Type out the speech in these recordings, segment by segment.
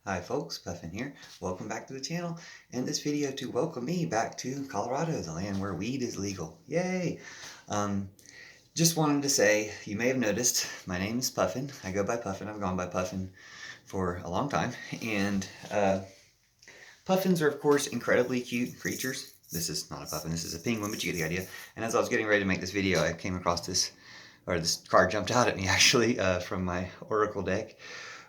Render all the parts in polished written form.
Hi folks, Puffin here. Welcome back to the channel and this video to welcome me back to Colorado, the land where weed is legal. Yay! Um, just wanted to say, you may have noticed, my name is Puffin. I go by Puffin. I've gone by Puffin for a long time. And puffins are, of course, incredibly cute creatures. This is not a puffin, this is a penguin, but you get the idea. And as I was getting ready to make this video, I came across this card jumped out at me actually from my Oracle deck,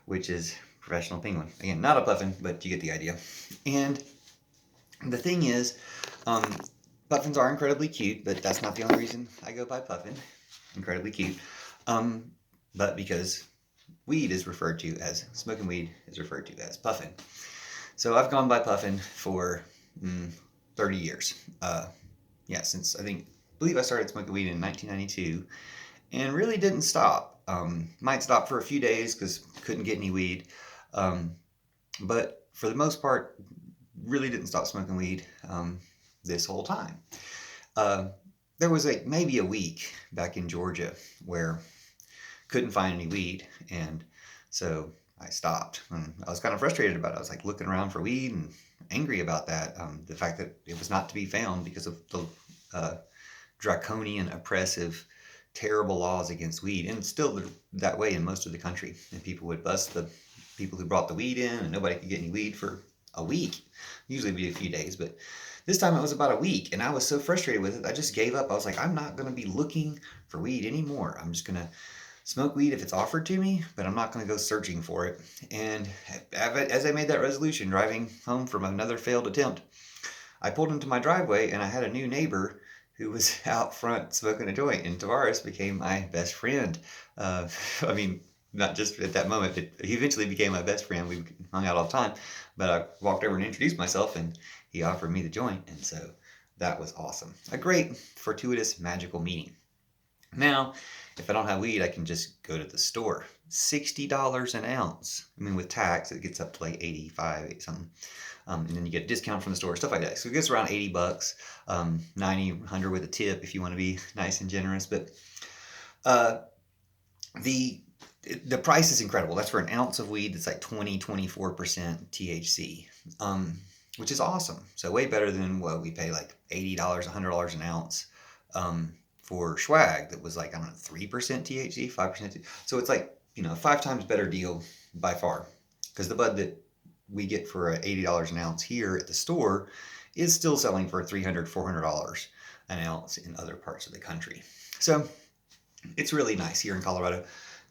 which is professional penguin. Again, not a puffin, but you get the idea. And the thing is, puffins are incredibly cute, but that's not the only reason I go by Puffin. Incredibly cute. But because smoking weed is referred to as Puffin. So I've gone by Puffin for 30 years. Since I believe I started smoking weed in 1992 and really didn't stop. Might stop for a few days because couldn't get any weed. But for the most part, really didn't stop smoking weed this whole time. There was maybe a week back in Georgia where couldn't find any weed, and so I stopped. And I was kind of frustrated about it. I was looking around for weed and angry about that. The fact that it was not to be found because of the draconian, oppressive, terrible laws against weed, and it's still that way in most of the country. And people would bust the people who brought the weed in, and nobody could get any weed for a week. Usually it'd be a few days, but this time it was about a week, and I was so frustrated with it, I just gave up. I was like, I'm not going to be looking for weed anymore. I'm just going to smoke weed if it's offered to me, but I'm not going to go searching for it. And as I made that resolution, driving home from another failed attempt, I pulled into my driveway, and I had a new neighbor who was out front smoking a joint, and Tavares became my best friend. Not just at that moment, but he eventually became my best friend. We hung out all the time, but I walked over and introduced myself, and he offered me the joint, and so that was awesome. A great, fortuitous, magical meeting. Now, if I don't have weed, I can just go to the store. $60 an ounce. With tax, it gets up to 85, something. And then you get a discount from the store, stuff like that. So it gets around $80, 90, 100 with a tip if you want to be nice and generous. But the price is incredible. That's for an ounce of weed that's 24% THC, which is awesome. So way better than what we pay $80, $100 an ounce for swag that was 3% THC, 5% THC. So it's 5 times better deal by far, because the bud that we get for $80 an ounce here at the store is still selling for $300, $400 an ounce in other parts of the country. So it's really nice here in Colorado.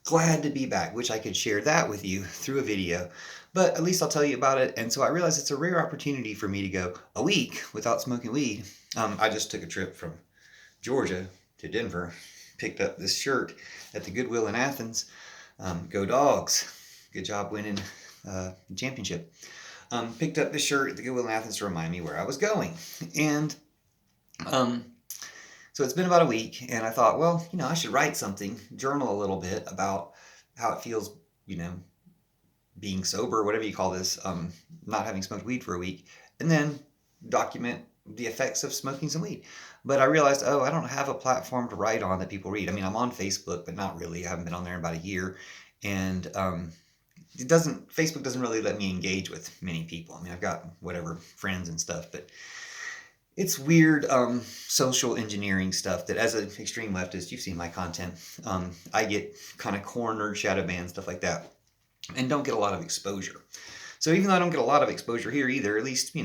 Glad to be back. Wish I could share that with you through a video, but at least I'll tell you about it. And so I realized it's a rare opportunity for me to go a week without smoking weed. I just took a trip from Georgia to Denver, picked up this shirt at the Goodwill in Athens. Go Dogs. Good job winning the championship. Picked up this shirt at the Goodwill in Athens to remind me where I was going. And so it's been about a week, and I thought, well, I should write something, journal a little bit about how it feels, being sober, whatever you call this, not having smoked weed for a week, and then document the effects of smoking some weed. But I realized, I don't have a platform to write on that people read. I'm on Facebook, but not really. I haven't been on there in about a year, and Facebook doesn't really let me engage with many people. I've got whatever friends and stuff, but it's weird social engineering stuff that, as an extreme leftist, you've seen my content, I get kind of cornered, shadow banned, stuff like that, and don't get a lot of exposure. So even though I don't get a lot of exposure here either, at least,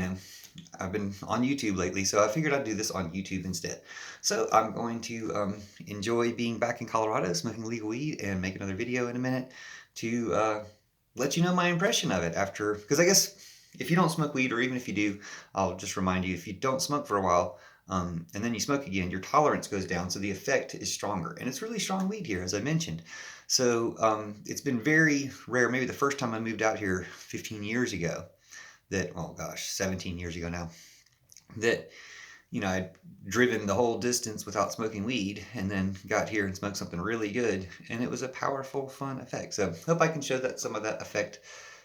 I've been on YouTube lately, so I figured I'd do this on YouTube instead. So I'm going to enjoy being back in Colorado, smoking legal weed, and make another video in a minute to let you know my impression of it after, because I guess if you don't smoke weed, or even if you do, I'll just remind you, if you don't smoke for a while, and then you smoke again, your tolerance goes down, so the effect is stronger. And it's really strong weed here, as I mentioned. So it's been very rare, maybe the first time I moved out here 15 years ago, 17 years ago now, that, I'd driven the whole distance without smoking weed, and then got here and smoked something really good, and it was a powerful, fun effect. So hope I can show some of that effect,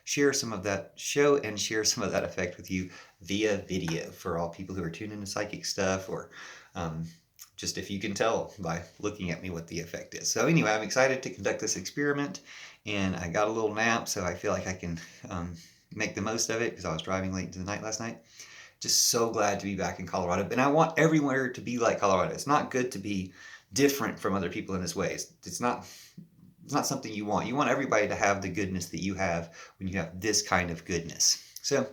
share some of that effect with you via video for all people who are tuned into psychic stuff, or just if you can tell by looking at me what the effect is. So anyway, I'm excited to conduct this experiment, and I got a little nap, so I feel like I can make the most of it because I was driving late into the night last night. Just so glad to be back in Colorado. And I want everywhere to be like Colorado. It's not good to be different from other people in this way. It's not something you want. You want everybody to have the goodness that you have when you have this kind of goodness. So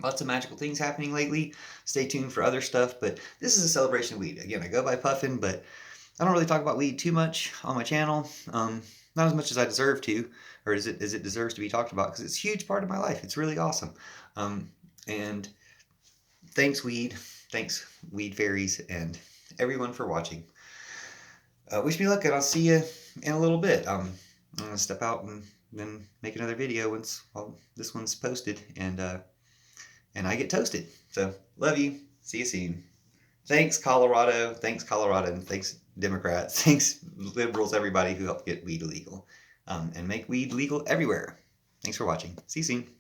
lots of magical things happening lately. Stay tuned for other stuff, but this is a celebration of weed. Again, I go by Puffin, but I don't really talk about weed too much on my channel. Not as much as I deserve to, or as it deserves to be talked about, because it's a huge part of my life. It's really awesome. And thanks weed fairies, and everyone for watching. Wish me luck, and I'll see you in a little bit. I'm gonna step out and then make another video once this one's posted, and I get toasted. So love you. See you soon. Thanks Colorado. Thanks Colorado. Thanks Democrats. Thanks liberals. Everybody who helped get weed illegal, and make weed legal everywhere. Thanks for watching. See you soon.